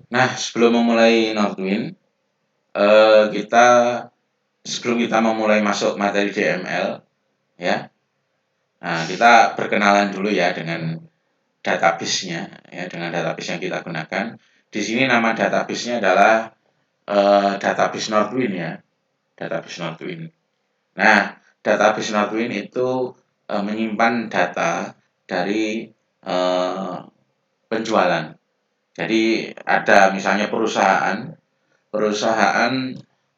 Nah, sebelum memulai Northwind, kita sebelum kita memulai masuk materi DML, ya. Nah, kita berkenalan dulu ya dengan database-nya, ya, dengan database yang kita gunakan. Di sini nama database-nya adalah database Northwind ya, database Northwind. Nah, database Northwind itu menyimpan data dari penjualan. Jadi ada misalnya perusahaan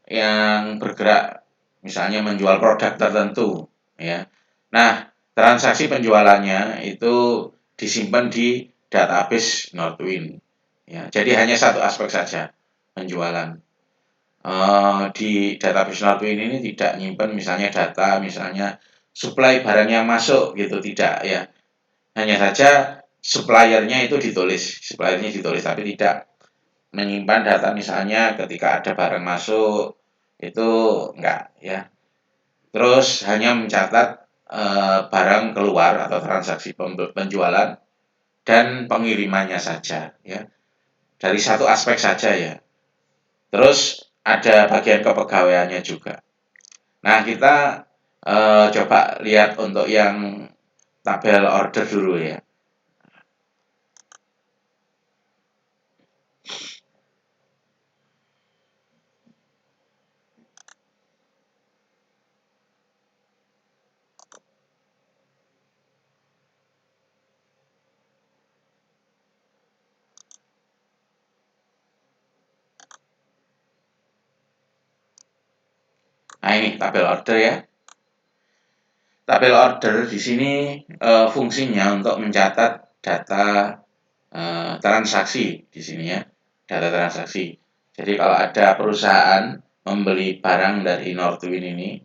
yang bergerak misalnya menjual produk tertentu, ya. Nah, transaksi penjualannya itu disimpan di database Northwind, ya. Jadi hanya satu aspek saja, penjualan. Di database Northwind ini tidak nyimpen misalnya data misalnya supply barang yang masuk gitu, tidak ya. Hanya saja suppliernya ditulis tapi tidak menyimpan data misalnya ketika ada barang masuk itu enggak ya. Terus hanya mencatat barang keluar atau transaksi penjualan dan pengirimannya saja ya. Dari satu aspek saja ya. Terus ada bagian kepegawaiannya juga. Nah, kita coba lihat untuk yang tabel order dulu ya. Nah, ini tabel order ya. Tabel order di sini fungsinya untuk mencatat data transaksi di sini ya, data transaksi. Jadi kalau ada perusahaan membeli barang dari Northwind ini,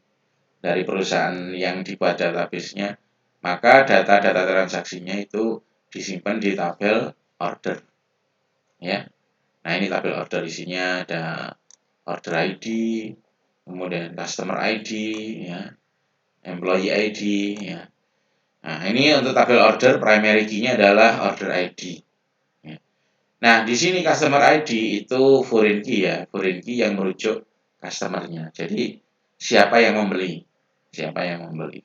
dari perusahaan yang dibuat database-nya, maka data-data transaksinya itu disimpan di tabel order. Ya. Nah, ini tabel order, isinya ada order ID, kemudian customer ID, ya, employee ID, ya. Nah, ini untuk tabel order, primary key-nya adalah order ID. Ya. Nah, di sini customer ID itu foreign key ya, foreign key yang merujuk customer-nya. Jadi, siapa yang membeli? Siapa yang membeli?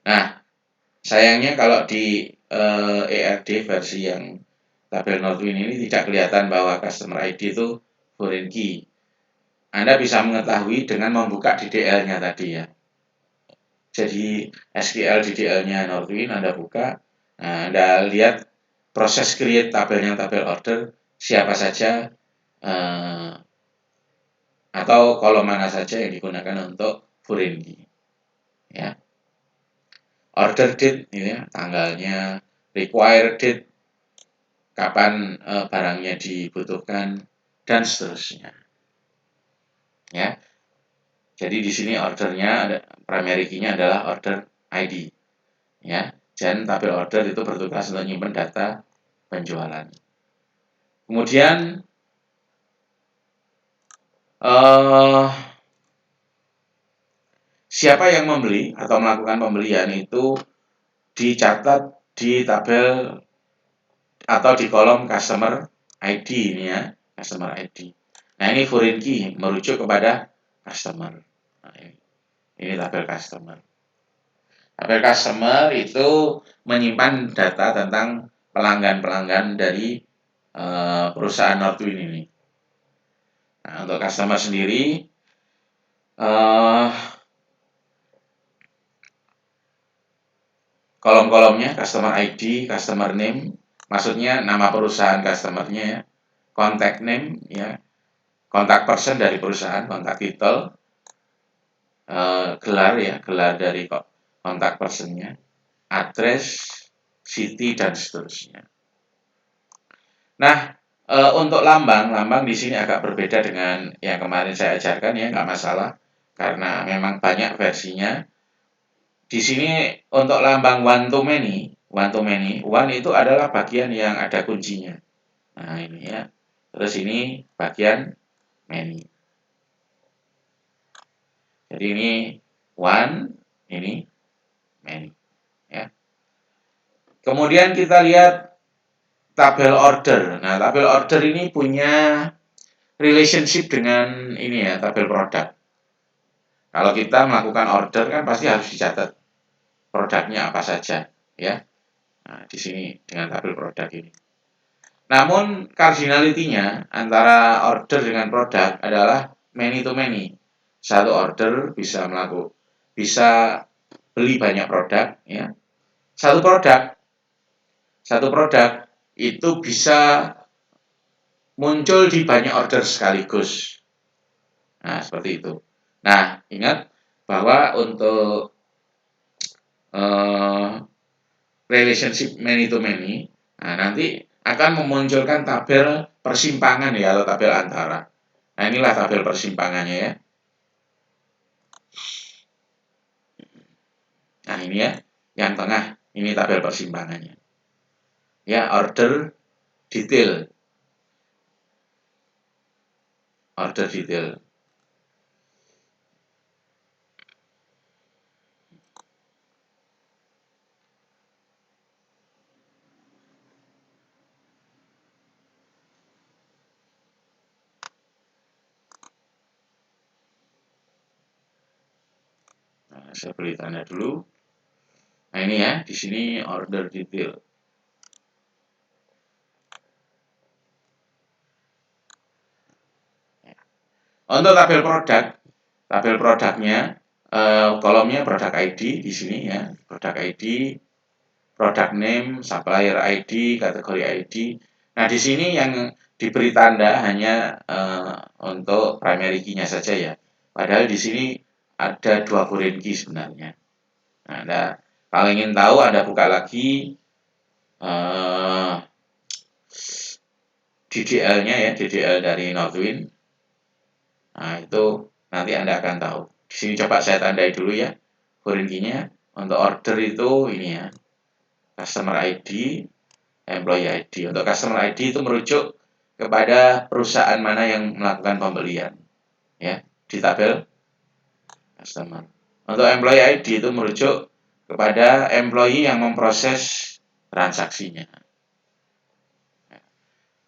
Nah, sayangnya kalau di ERD versi yang tabel Northwind ini tidak kelihatan bahwa customer ID itu foreign key. Anda bisa mengetahui dengan membuka DDL-nya tadi ya. Jadi SQL DDL-nya Northwind Anda buka, nah, Anda lihat proses create tabelnya tabel order, siapa saja atau kolom mana saja yang digunakan untuk foreign key. Ya. Order date, ya, tanggalnya, require date, kapan barangnya dibutuhkan, dan seterusnya. Ya. Jadi di sini ordernya ada primary key-nya adalah order ID. Ya. Dan tabel order itu bertugas untuk menyimpan data penjualan. Kemudian siapa yang membeli atau melakukan pembelian itu dicatat di tabel atau di kolom customer ID ini ya, customer ID. Nah, ini foreign key merujuk kepada customer. Nah, ini tabel customer. Tabel customer itu menyimpan data tentang pelanggan-pelanggan dari perusahaan Northwind ini. Nah, untuk customer sendiri kolom-kolomnya customer ID, customer name, maksudnya nama perusahaan customernya ya, contact name ya, kontak person dari perusahaan, kontak title, gelar ya, gelar dari kontak personnya, address, city dan seterusnya. Nah, untuk lambang di sini agak berbeda dengan yang kemarin saya ajarkan ya, nggak masalah karena memang banyak versinya. Di sini untuk lambang one to many, one itu adalah bagian yang ada kuncinya. Nah, ini ya. Terus ini bagian many. Jadi ini one, ini many. Ya. Kemudian kita lihat tabel order. Nah, tabel order ini punya relationship dengan ini ya, tabel produk. Kalau kita melakukan order kan pasti harus dicatat produknya apa saja, ya. Nah, di sini dengan tabel produk ini. Namun cardinality-nya antara order dengan produk adalah many to many. Satu order bisa beli banyak produk, ya. Satu produk itu bisa muncul di banyak order sekaligus. Nah, seperti itu. Nah, ingat bahwa untuk relationship many to many, nah, nanti akan memunculkan tabel persimpangan ya, atau tabel antara. Nah, inilah tabel persimpangannya ya. Nah, ini ya, yang tengah, ini tabel persimpangannya. Ya, order detail. Order detail. Nah, saya beri tanda dulu. Nah, ini ya, di sini order detail. Untuk tabel produknya, kolomnya produk ID di sini ya, produk ID, product name, supplier ID, kategori ID. Nah, di sini yang diberi tanda hanya untuk primary key-nya saja ya. Padahal di sini ada 2 foreign key sebenarnya. Nah, kalau ingin tahu, Anda buka lagi DDL-nya ya, DDL dari Northwind. Nah, itu nanti Anda akan tahu. Di sini coba saya tandai dulu ya, foreign key-nya. Untuk order itu ini ya, customer ID, employee ID. Untuk customer ID itu merujuk kepada perusahaan mana yang melakukan pembelian, ya, di tabel customer. Untuk employee ID itu merujuk kepada employee yang memproses transaksinya.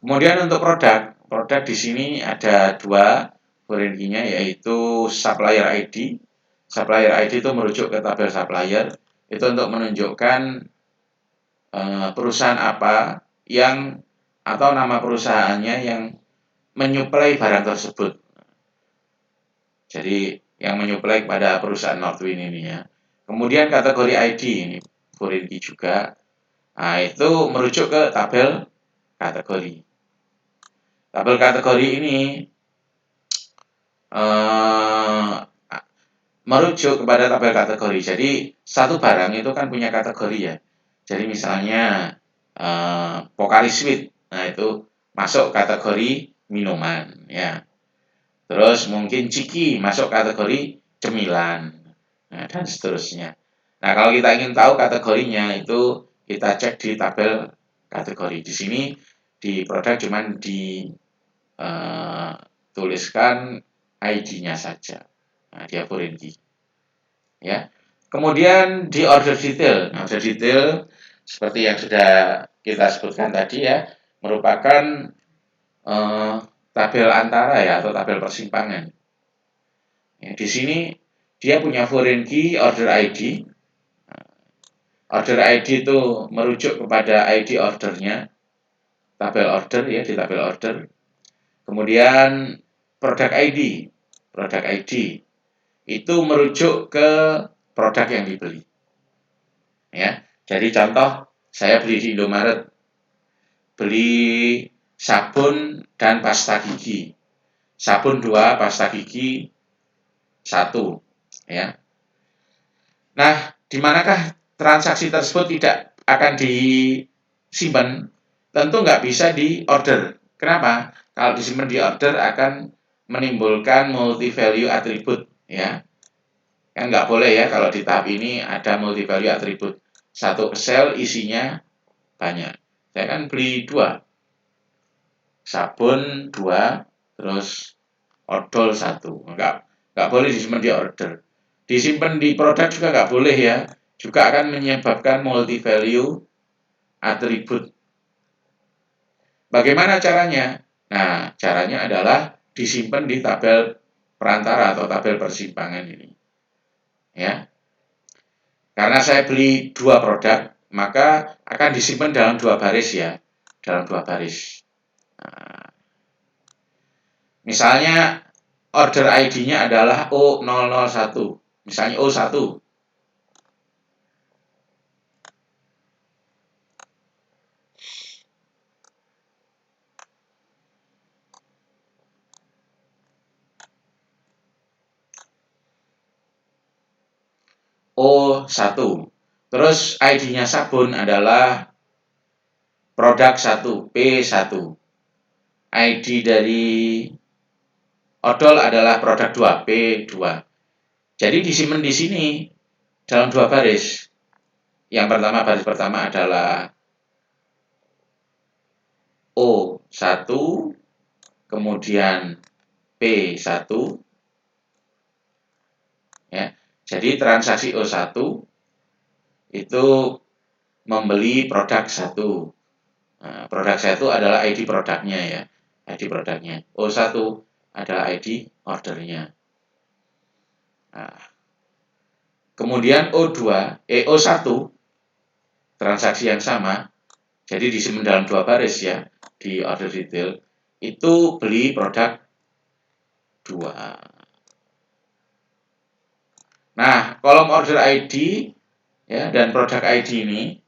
Kemudian untuk produk di sini ada 2 foreign key-nya, yaitu supplier ID. Supplier ID itu merujuk ke tabel supplier, itu untuk menunjukkan perusahaan apa yang atau nama perusahaannya yang menyuplai barang tersebut. Jadi yang menyuplai kepada perusahaan Northwind ini ya. Kemudian kategori ID ini foreign key juga. Nah, itu merujuk ke tabel kategori. Tabel kategori ini merujuk kepada tabel kategori. Jadi satu barang itu kan punya kategori ya. Jadi misalnya Pocari Sweat, nah itu masuk kategori minuman ya. Terus mungkin Ciki masuk kategori cemilan, nah, dan seterusnya. Nah, kalau kita ingin tahu kategorinya itu kita cek di tabel kategori. Di sini di produk cuman dituliskan ID-nya saja. Nah, dia foreign key. Ya. Kemudian di order detail. Nah, order detail seperti yang sudah kita sebutkan tadi ya, merupakan tabel antara ya, atau tabel persimpangan. Ya, di sini dia punya foreign key order ID. Order ID itu merujuk kepada ID ordernya, tabel order ya, di tabel order. Kemudian produk ID itu merujuk ke produk yang dibeli. Ya, jadi contoh saya beli di Indomaret, beli sabun dan pasta gigi. Sabun 2, pasta gigi 1, ya. Nah, di manakah transaksi tersebut tidak akan disimpan? Tentu nggak bisa di order. Kenapa? Kalau disimpan di order akan menimbulkan multi value attribute, ya. Kan nggak boleh ya kalau di tahap ini ada multi value attribute. Satu Excel isinya banyak. Saya kan beli 2. Sabun 2, terus odol 1. Nggak boleh disimpan di order. Disimpan di produk juga nggak boleh ya. Juga akan menyebabkan multi value attribute Bagaimana caranya? Nah, caranya adalah disimpan di tabel perantara atau tabel persimpangan ini. Ya, karena saya beli dua produk, maka akan disimpan dalam dua baris ya, dalam dua baris. Nah, misalnya order ID-nya adalah O001, misalnya O1. O1. Terus ID-nya sabun adalah produk 1, P1. ID dari odol adalah produk 2, P2. Jadi disimpan di sini dalam dua baris. Yang pertama, baris pertama adalah O1, kemudian P1. Ya. Jadi transaksi O1 itu membeli produk 1. Nah, produk 1 adalah ID produknya ya. ID produknya. O1 adalah ID ordernya. Nah, kemudian O1 transaksi yang sama, jadi disimpan dalam dua baris ya, di order detail, itu beli produk 2. Nah, kolom order ID ya, dan produk ID ini,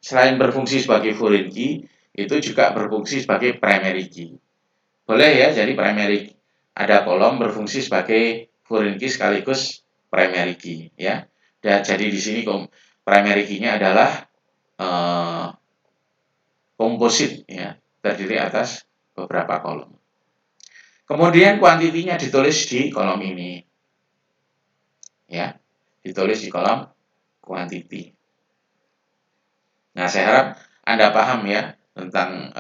selain berfungsi sebagai foreign key, itu juga berfungsi sebagai primary key. Boleh ya, jadi primary ada kolom berfungsi sebagai foreign key sekaligus primary key ya. Dan jadi di sini primary key-nya adalah komposit ya, terdiri atas beberapa kolom. Kemudian kuantitinya ditulis di kolom ini. Ya, ditulis di kolom quantity. Nah, saya harap Anda paham ya tentang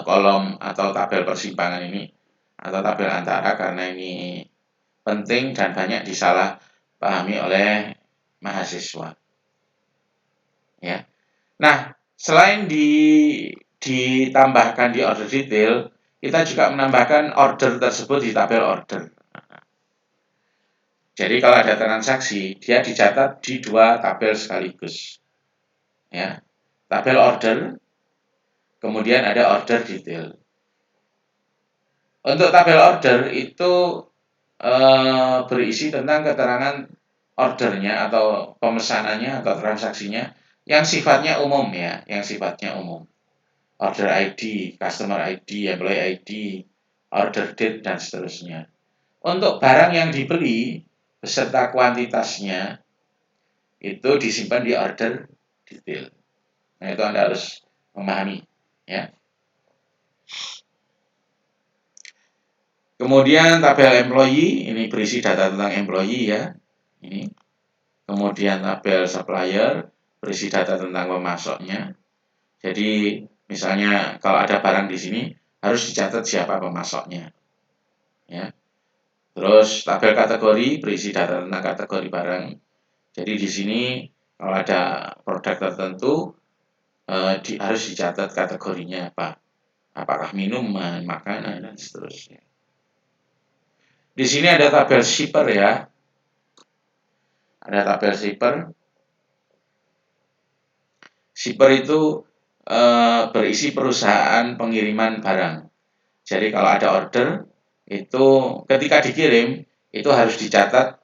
kolom atau tabel persimpangan ini atau tabel antara, karena ini penting dan banyak disalah pahami oleh mahasiswa. Ya. Nah, selain ditambahkan di order detail, kita juga menambahkan order tersebut di tabel order. Jadi kalau ada transaksi, dia dicatat di dua tabel sekaligus. Ya. Tabel order, kemudian ada order detail. Untuk tabel order itu berisi tentang keterangan ordernya atau pemesanannya atau transaksinya yang sifatnya umum ya, yang sifatnya umum. Order ID, customer ID, employee ID, order date, dan seterusnya. Untuk barang yang dibeli beserta kuantitasnya itu disimpan di order detail. Nah, itu Anda harus memahami ya. Kemudian tabel employee, ini berisi data tentang employee ya. Ini. Kemudian tabel supplier, berisi data tentang pemasoknya. Jadi misalnya kalau ada barang di sini harus dicatat siapa pemasoknya. Ya. Terus tabel kategori berisi data tentang kategori barang. Jadi di sini kalau ada produk tertentu harus dicatat kategorinya apa. Apakah minuman, makanan, dan seterusnya. Di sini ada tabel shipper ya. Ada tabel shipper. Shipper itu berisi perusahaan pengiriman barang. Jadi kalau ada order, itu ketika dikirim itu harus dicatat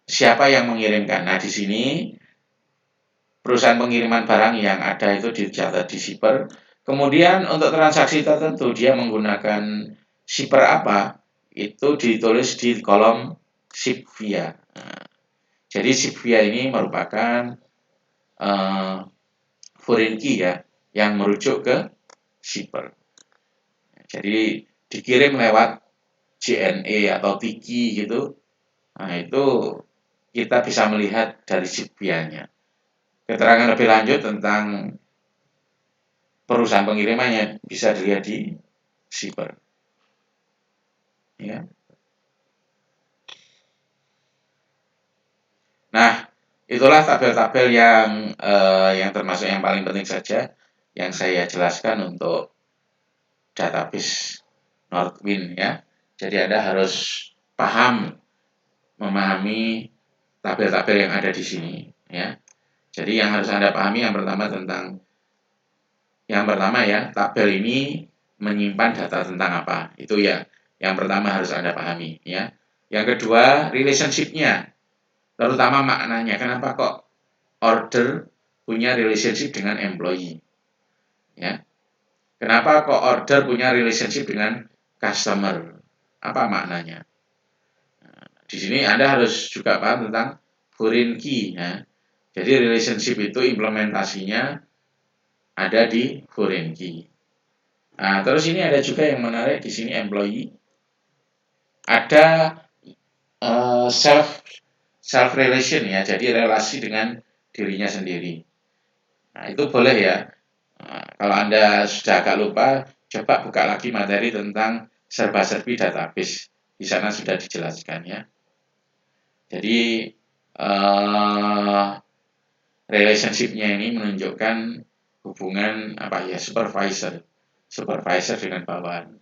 siapa yang mengirimkan. Nah, di sini perusahaan pengiriman barang yang ada itu dicatat di shipper. Kemudian untuk transaksi tertentu dia menggunakan shipper apa, itu ditulis di kolom ship via. Nah, jadi ship via ini merupakan foreign key ya, yang merujuk ke shipper. Jadi dikirim lewat JNE atau Tiki gitu. Nah, itu kita bisa melihat dari ship via-nya. Keterangan lebih lanjut tentang perusahaan pengirimannya bisa dilihat di shipper. Ya. Nah, Itulah tabel-tabel yang termasuk yang paling penting saja yang saya jelaskan untuk database Northwind ya. Jadi Anda harus memahami tabel-tabel yang ada di sini ya. Jadi yang harus Anda pahami yang pertama ya, tabel ini menyimpan data tentang apa. Itu ya, yang pertama harus Anda pahami ya. Yang kedua, relationship-nya, terutama maknanya. Kenapa kok order punya relationship dengan employee? Ya. Kenapa kok order punya relationship dengan customer? Apa maknanya? Di sini Anda harus juga paham tentang foreign key ya. Jadi relationship itu implementasinya ada di foreign key. Nah, terus ini ada juga yang menarik di sini employee. Ada self relation ya, jadi relasi dengan dirinya sendiri. Nah, itu boleh ya. Nah, kalau Anda sudah agak lupa, coba buka lagi materi tentang serba-serbi database. Di sana sudah dijelaskan ya. Jadi relationship-nya ini menunjukkan hubungan apa ya, supervisor dengan bawahan.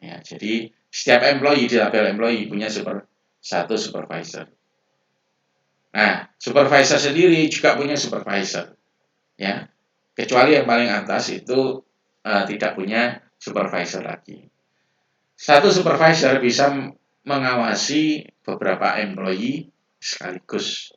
Ya, jadi setiap employee di tabel employee punya satu supervisor. Nah, supervisor sendiri juga punya supervisor. Ya, kecuali yang paling atas itu tidak punya supervisor lagi. Satu supervisor bisa mengawasi beberapa employee sekaligus.